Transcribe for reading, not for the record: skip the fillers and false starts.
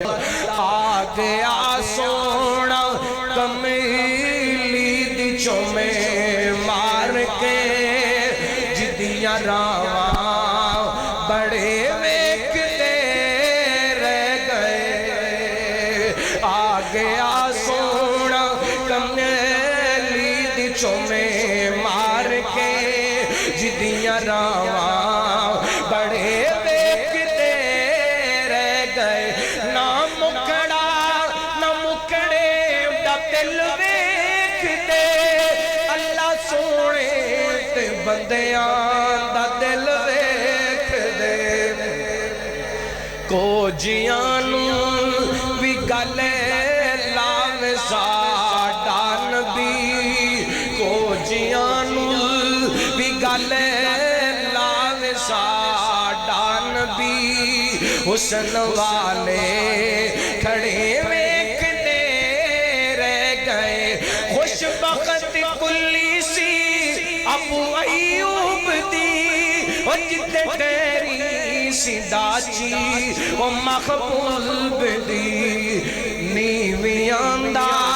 آ گیا سونا کمیلی دی چومے مار کے جدیاں راواں بڑے ویکھتے رہ گئے آ گیا سونا کمیلی دی چومے مار کے جدیاں راواں بڑے ویکھتے رہ گئے بندیاں دا دل ویکھ دے کو جیانوں بھی گلے لاوے ساڈا نبی کو جیانوں بھی گلے لاوے ساڈا نبی حسن والے کھڑے ویکھ دے رہ گئے خوش بخت کلی سی ابو ایوب دی وہ جتے تیری سداچی وہ مخبول دی نیویاں دا